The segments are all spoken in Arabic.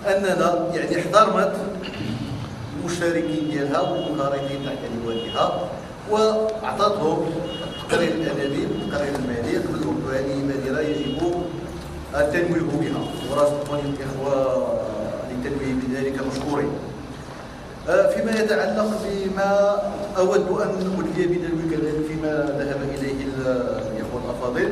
اننا يعني احترمت المشاركين ديالها والمنخرطين تحت لوائها واعطتهم التقرير الادبي والتقرير المالي قبل الوقت. هذه مبادره يجب التنويه بها، وراسكم الاخوه للتنويه بذلك مشكورين. فيما يتعلق بما اود ان ادلي بدلو كذلك فيما ذهب اليه الاخوه الافاضل،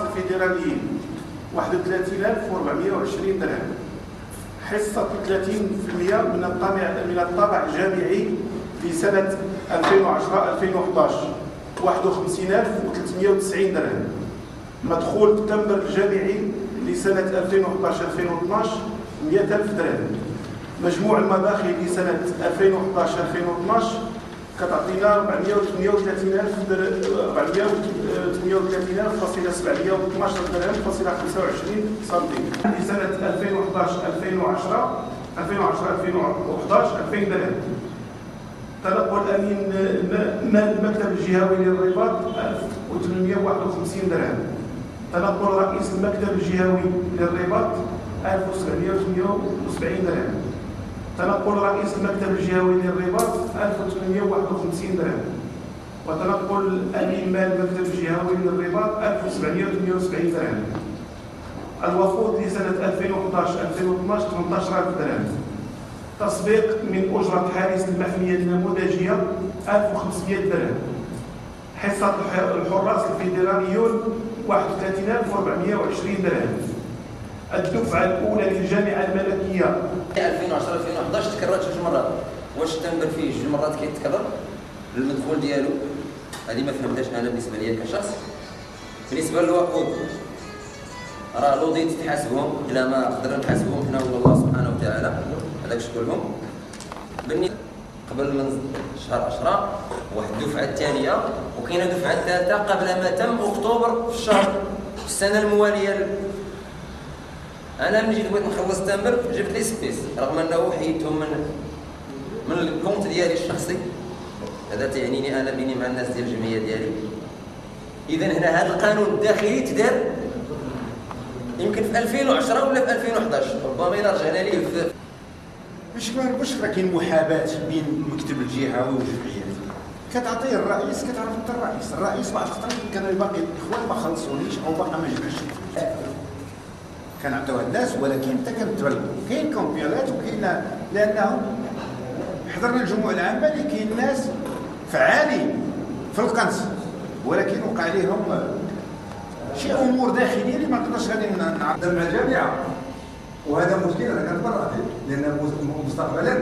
الفيدراليين 31420 درهم، حصة 30% من الطابع الجامعي لسنة 2010-2011 51390 درهم، مدخول التمبر الجامعي لسنة 2011-2012 100,000 درهم، مجموع المداخل لسنة 2011-2012 كتعطينا 438,712 درهم فاصلة 25 سنتيم. لسنة 2011 2000 درهم. تنقل أمين المكتب الجهوي للرباط 1851 درهم. تنقل رئيس المكتب الجهوي للرباط 1778 درهم. تنقل رئيس المكتب الجهوي للرباط 1851 درهم. وتنقل أمين مال المكتب الجهوي للرباط 1778 درهم. الوفود لسنة 2011-2012 18,000 درهم. تسبيق من أجرة حارس المحمية النموذجية 1500 درهم. حصة الحراس الفيدراليون 31,420 درهم. الدفعة الأولى للجامعة الملكية 2010-2011 تكررت جوج مرات. واش التمبر فيه جوج مرات كيتكرر المدخول ديالو؟ هذه ما فهمتهاش انا بالنسبه لي كشخص. بالنسبه للوقود راه لوديت تحاسبهم الا ما قدرنا نحاسبهم حنا ولا الله سبحانه وتعالى، هذاك شكون بالنسبه قبل من شهر 10 واحد الدفعه الثانيه وكاينه دفعه ثالثه قبل ما تم اكتوبر في الشهر في السنه المواليه. انا ملي جيت بغيت نخلص التمبر جبت لي سبيس رغم انه حيدتهم من الكونت ديالي الشخصي. هذا تعنيني انا بيني مع الناس ديال الجمعيه ديالي. اذا هنا هذا القانون الداخلي تدار يمكن في 2010 ولا في 2011 ربما الا رجعنا ليه باش ما نقولش راه كاين محاباه بين المكتب الجهوي والجمعيات. كتعطيه الرئيس كتعرف انت الرئيس بعض الخطرات كان باقي الاخوان ما خلصونيش او باقي ما جبناش كنعطيوها الناس، ولكن حتى كنتبلغوا كاين كومبيالات وكاين لانه حضرنا الجموع العامه اللي كاين ناس فعالين في القنص ولكن وقع عليهم شي امور داخليه اللي ما نقدرش غادي نعرضها مع الجامعه، وهذا مشكل انا كنتبرع فيه لان مستقبلا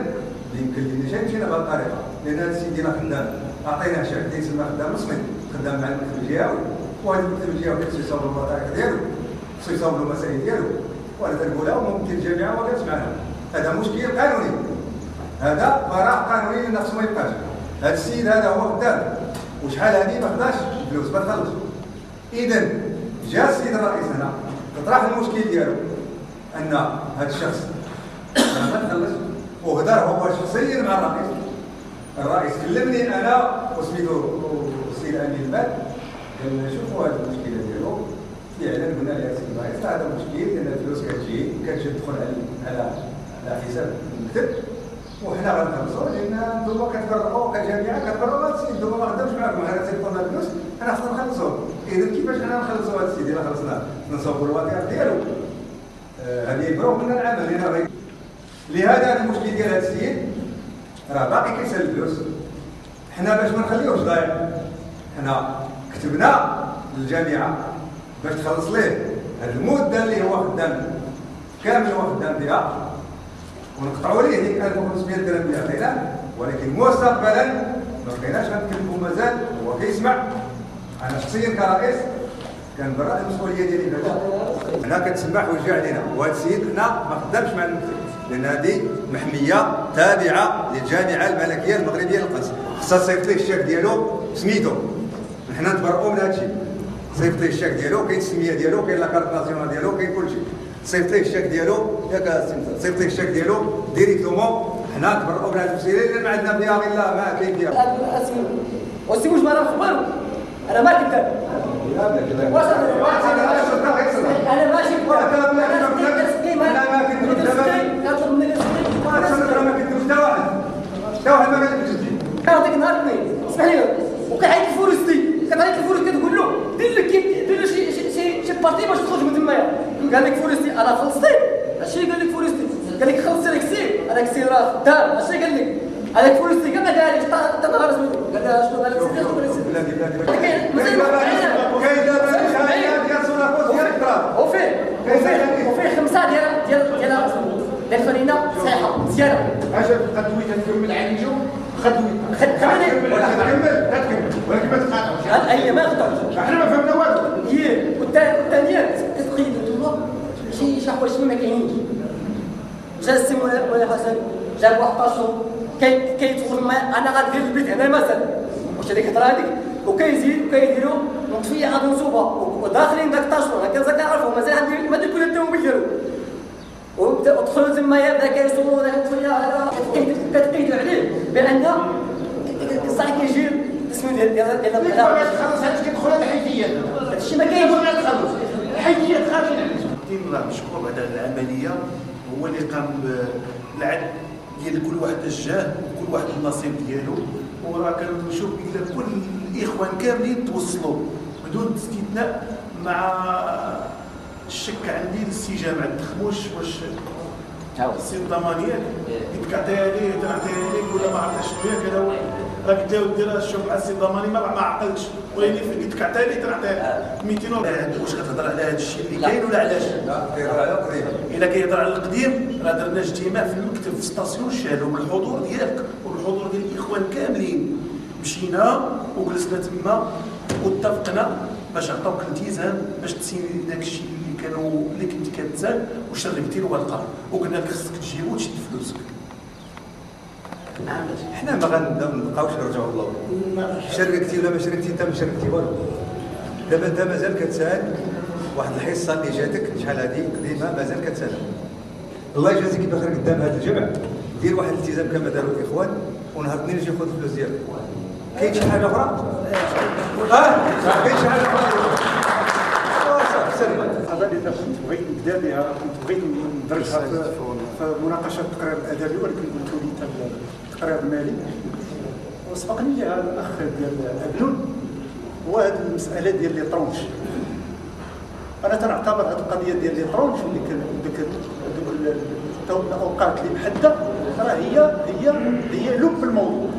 يمكن لي شي مشينا بهذه الطريقه لان هذا السيد ديالنا خدام عطيناه شي عقد يسمى خدام رسمي خدام مع المكتب الجهوي، وهذا المكتب الجهوي خصو يصاوب الوثائق ديالو خصو يصاوب المسائل ديالو، وانا تنقولها وممكن الجامعه ما كانتش معنا. هذا مشكل قانوني، هذا فراغ قانوني اللي خصو ما يبقاش. هذا السيد هذا هو خدام وشحال هذه ما خداش فلوس ما تخلص. اذا جا السيد الرئيس هنا تطرح المشكل ديالو ان هذا الشخص ما تخلص وهدر هو شخصيا مع الرئيس. الرئيس كلمني انا وسميتو السيد امين المال قال لنا شوفوا هذه المشكله ديالو فعلا قلنا لها السيد الرئيس هذا مشكل لان الفلوس كتجي تدخل على حساب المكتب وحنا غنخلصوا لان انتم كتفرقوا كجامعه كتفرقوا هذا السيد انتم ما خدامش معكم حنا تيعطونا الفلوس حنا خصنا نخلصوا. اذا كيفاش حنا نخلصوا هذا السيد الا خلصنا نصوبوا الوثائق ديالو هذه يبرو من العمل. لهذا المشكل ديال هذا السيد راه باقي كيسال الفلوس حنا باش ما نخليوش ضايع، حنا كتبنا للجامعه باش تخلص ليه هذه المده اللي هو خدام كامل هو خدام بها، ونقطعوا ليه ديك 1500 درهم اللي عطيناه، ولكن مستقبلا ما بقيناش غنتكلفوا مازال. هو كيسمع. انا شخصيا كرئيس كان برا المسؤوليه ديالي بعدا، انا كتسمع ويجي علينا، وهذا السيد حنا ما خدامش مع المكتب لان هذه محميه تابعه للجامعه الملكيه المغربيه للقنص، خصها تصيفط ليه الشاك ديالو سميتو. حنا نتبرؤوا من هذا الشيء، صيفط ليه الشاك ديالو، كاين السميه ديالو، كاين لاكارت ناسيونال ديالو، كاين كلشي، صيفط ليه الشاك ديالو ياك صيفط ليه الشاك ديالو ديريكتومون. حنا نتبرؤوا من هذه المسيره لان ما عندنا بها الا ما كاين ديالها. وسي واش ما راه خبر انا ما كنت واش انا ماشي كنعطيك نهار الاثنين اسمح لي وكيعيط الفورستي كتقول له دير له شي بارتي باش تخرج من تمايا. قال لك فورستي انا خلصتي اش قال لك فورستي؟ قال لك خلصتي لك سي هذاك السي راه خدام اش قال لك هذاك فورستي كما قال لك حتى نهار سميتو قال لها شنو قال لك سي وفيه 5 ديال الفرينه صحيحه مزيانه. اجا خدويت تكمل عالجو خدويت ولكن ما تقاطعوش. اي ما خدمش احنا ما فهمنا والو. والثانيه كتقيد هو شي حوايج ما كاينينش. جا السي مولاي حسن جاب واحد طاشون كيدخل معايا انا غندير البيت هنا مثلا واش هذيك الهضره هذيك وكيديروا مطفيه غادي نصوبه وداخلين داك الطاشون هكا كنعرفوا مازال عندي ما درت كل التومبيل ديالو ودخلوا تمايا بدا كيصوبوا داك الطفيه كتقيدوا عليه بان صاحي كيجي اسمه ديال خلص هادشي كيدخل هذا الحيثيات. هادشي ما كاينش تخلص الحيثيات خارجين عليه. الدين الله مشكور بعد هذه العمليه هو اللي قام بالعد ديال كل واحد اتجاه وكل واحد النصيب ديالو، وراه كنشوف بلي كل الاخوان كاملين توصلوا بدون استثناء مع الشك عندي للسي جامع الدخموش واش السي الضماني قلت عطيها ليه تعطيها ليك ولا ما عرفتش شنو كذا راه قلت له دير شوف مع السي الضماني ما عقلتش ولكن قلت عطيها ليه تعطيها 200 واش كتهضر على هذا الشيء اللي كاين ولا علاش؟ لا كيهضر على القديم. الا كيهضر على القديم راه درنا اجتماع في المكتب في ستاسيون شادو بالحضور ديالك وبالحضور ديال الاخوان كاملين، مشينا وجلسنا تما واتفقنا باش عطاوك الالتزام باش تسيني داك الشيء اللي كنت كتسال وشربتي له هذا القرار وقلنا لك خصك تجي وتشد فلوسك. حنا ما غنبقاوش نرجعوا للور. شاركتي ولا ما شاركتي انت ما شاركتي والو. دابا انت مازال كتسال واحد الحصه اللي جاتك شحال هذه قديمه مازال كتسال. الله يجازيك بخير قدام هذا الجمع دير واحد الالتزام كما داروا الاخوان ونهار الاثنين يجي ياخذ الفلوس ديالك. كاين شي حاجه اخرى؟ كاين شي حاجه اخرى؟ هذا اللي كنت بغيت نبدا بها كنت بغيت ندرجها في مناقشه التقرير الادبي ولكن قلتوا لي التقرير المالي وسبقني لها الاخ ديال ابنون هو هذه المساله ديال لي طرونش. انا تنعتبر هذه القضيه ديال لي طرونش اللي دوك الاوقات اللي محدده راه هي لب الموضوع.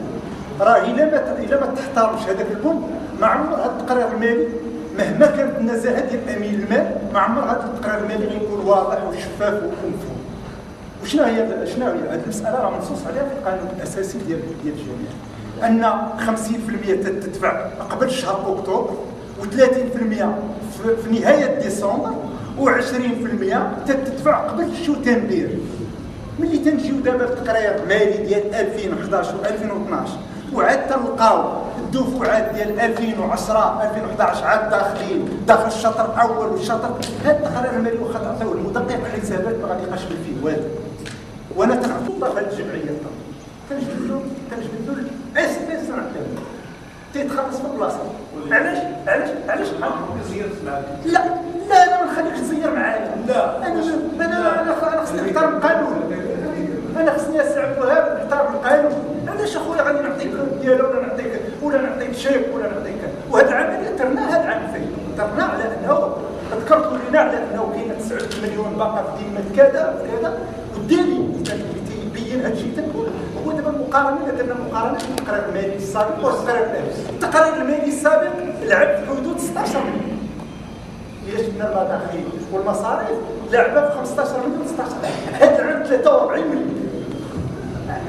راه الا ما تحترمش هذاك البند ما عمر هذا التقرير المالي مهما كانت النزاهه ديال امين المال ما عمر هذا التقرير المالي غيكون واضح وشفاف ومفهوم. وشنو هي هذه المساله راه منصوص عليها في القانون الاساسي ديال الجامعه ان 50% تدفع قبل شهر اكتوبر و30% في نهايه ديسمبر و20% تدفع قبل شتنبر. ملي تنجيو دابا التقرير المالي ديال 2011 و2012 وعاد تلقاو الدفعات ديال 2010 2011 عاد داخل الشطر الاول والشطر هذا التقرير المالي واخا تعطيوه المدقق الحسابات ما غادي يبقاش فيه والو. وانا تنعتبر هذه الجمعيه كنجبد له اس نعطيو تيتخلص في بلاصه. علاش لا انا ما نخليكش تزير معايا. لا انا خصني نحترم القانون. انا خصني السي عبد الوهاب نحترم القانون. علاش اخويا غادي نعطيك ديالو ولا نعطيك شيك ولا نعطيك وهذه العمليه درناها هذا العام فين درنا على انه ذكرت لنا على انه كاين 9 مليون باقه في ذمه كذا والدليل اللي تيبين هذا الشيء تنقول هو دابا مقارنه درنا مقارنه بين التقرير المالي السابق والتقرير الحالي. التقرير المالي السابق لعب في حدود 16 مليون. إلا شفنا المداخيل والمصاريف لعبه في 15 مليون 16. هذا العام 43 مليون.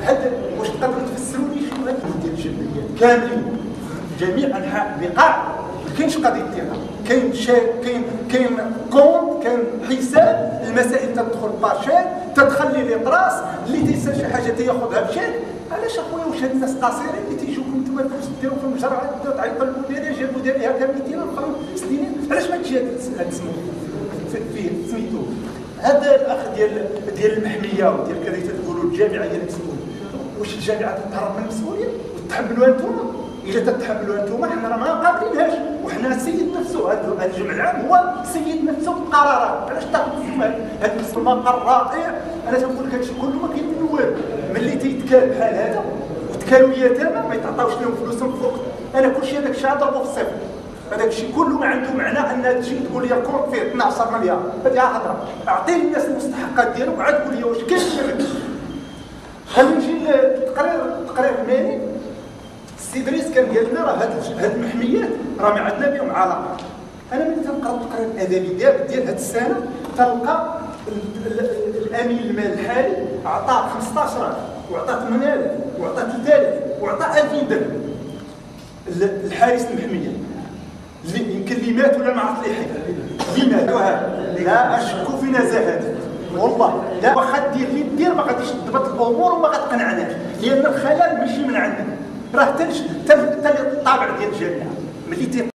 هذا واش تقدروا تفسروا لي شنو هذا ديال الجمعيات كاملين في جميع انحاء البقاع؟ ما كاينش قضيه ديالها، كاين كونت، كاين حساب، المسائل تدخل باشيك، تدخل لي لطراس اللي تيسال شي حاجه تياخذها بشيك. علاش اخويا واش هاد الناس قاصرين اللي تيجيوكم نتوما الفلوس ديالهم في المجرعات تبداو تعيطوا للمديريه جا المديريه كامل ديالها الاخرين سنين؟ علاش ما تجي هاد فيه سميتو هذا الاخ ديال المحميه وديال كذا تقولوا الجامعه هي المسؤوله؟ واش الجامعه تتهرب من المسؤوليه وتتحملوها انتوما؟ الا تتحملوها انتوما حنا راه ما قابلينهاش، وحنا سيد نفسه هذا الجمع العام هو سيد نفسه بالقرارات. علاش تاخذوا هذا المقر رائع؟ انا تنقول لك هادشي كله ما كاين منه والو. ملي تيتكال بحال هذا وتكالوا يتامى ما يتعطاوش لهم فلوسهم فوق. انا كلشي هذاك الشيء ضربه في الصفر. هذاك الشيء كله ما عنده معنى ان تجي تقول لي الكونت فيه 12 مليار. هذه هضره. اعطي للناس المستحقات ديالهم وعاد قول لي واش كاين ولا ما. خلينا نجي للتقرير المالي. السي دريس كان قال لنا راه هاد المحميات راه ما عندنا بهم علاقه. انا ملي تنقرا التقرير الادبي ديال هاد السنه تلقى الامين المال الحالي عطاه 15,000 وعطاه 8,000 وعطاه 3,000 وعطاه 2000 درهم الحارس المحميه اللي يمكن اللي مات ولا ما عرفت ليه حاجه. اللي مات لا اشك في نزاهته والله، لا واخا دير ما غاديش تضبط الامور وما غتقنعناش، لان الخلل ماشي من عندنا. راه حتى الطابع ديال الجامعه ملي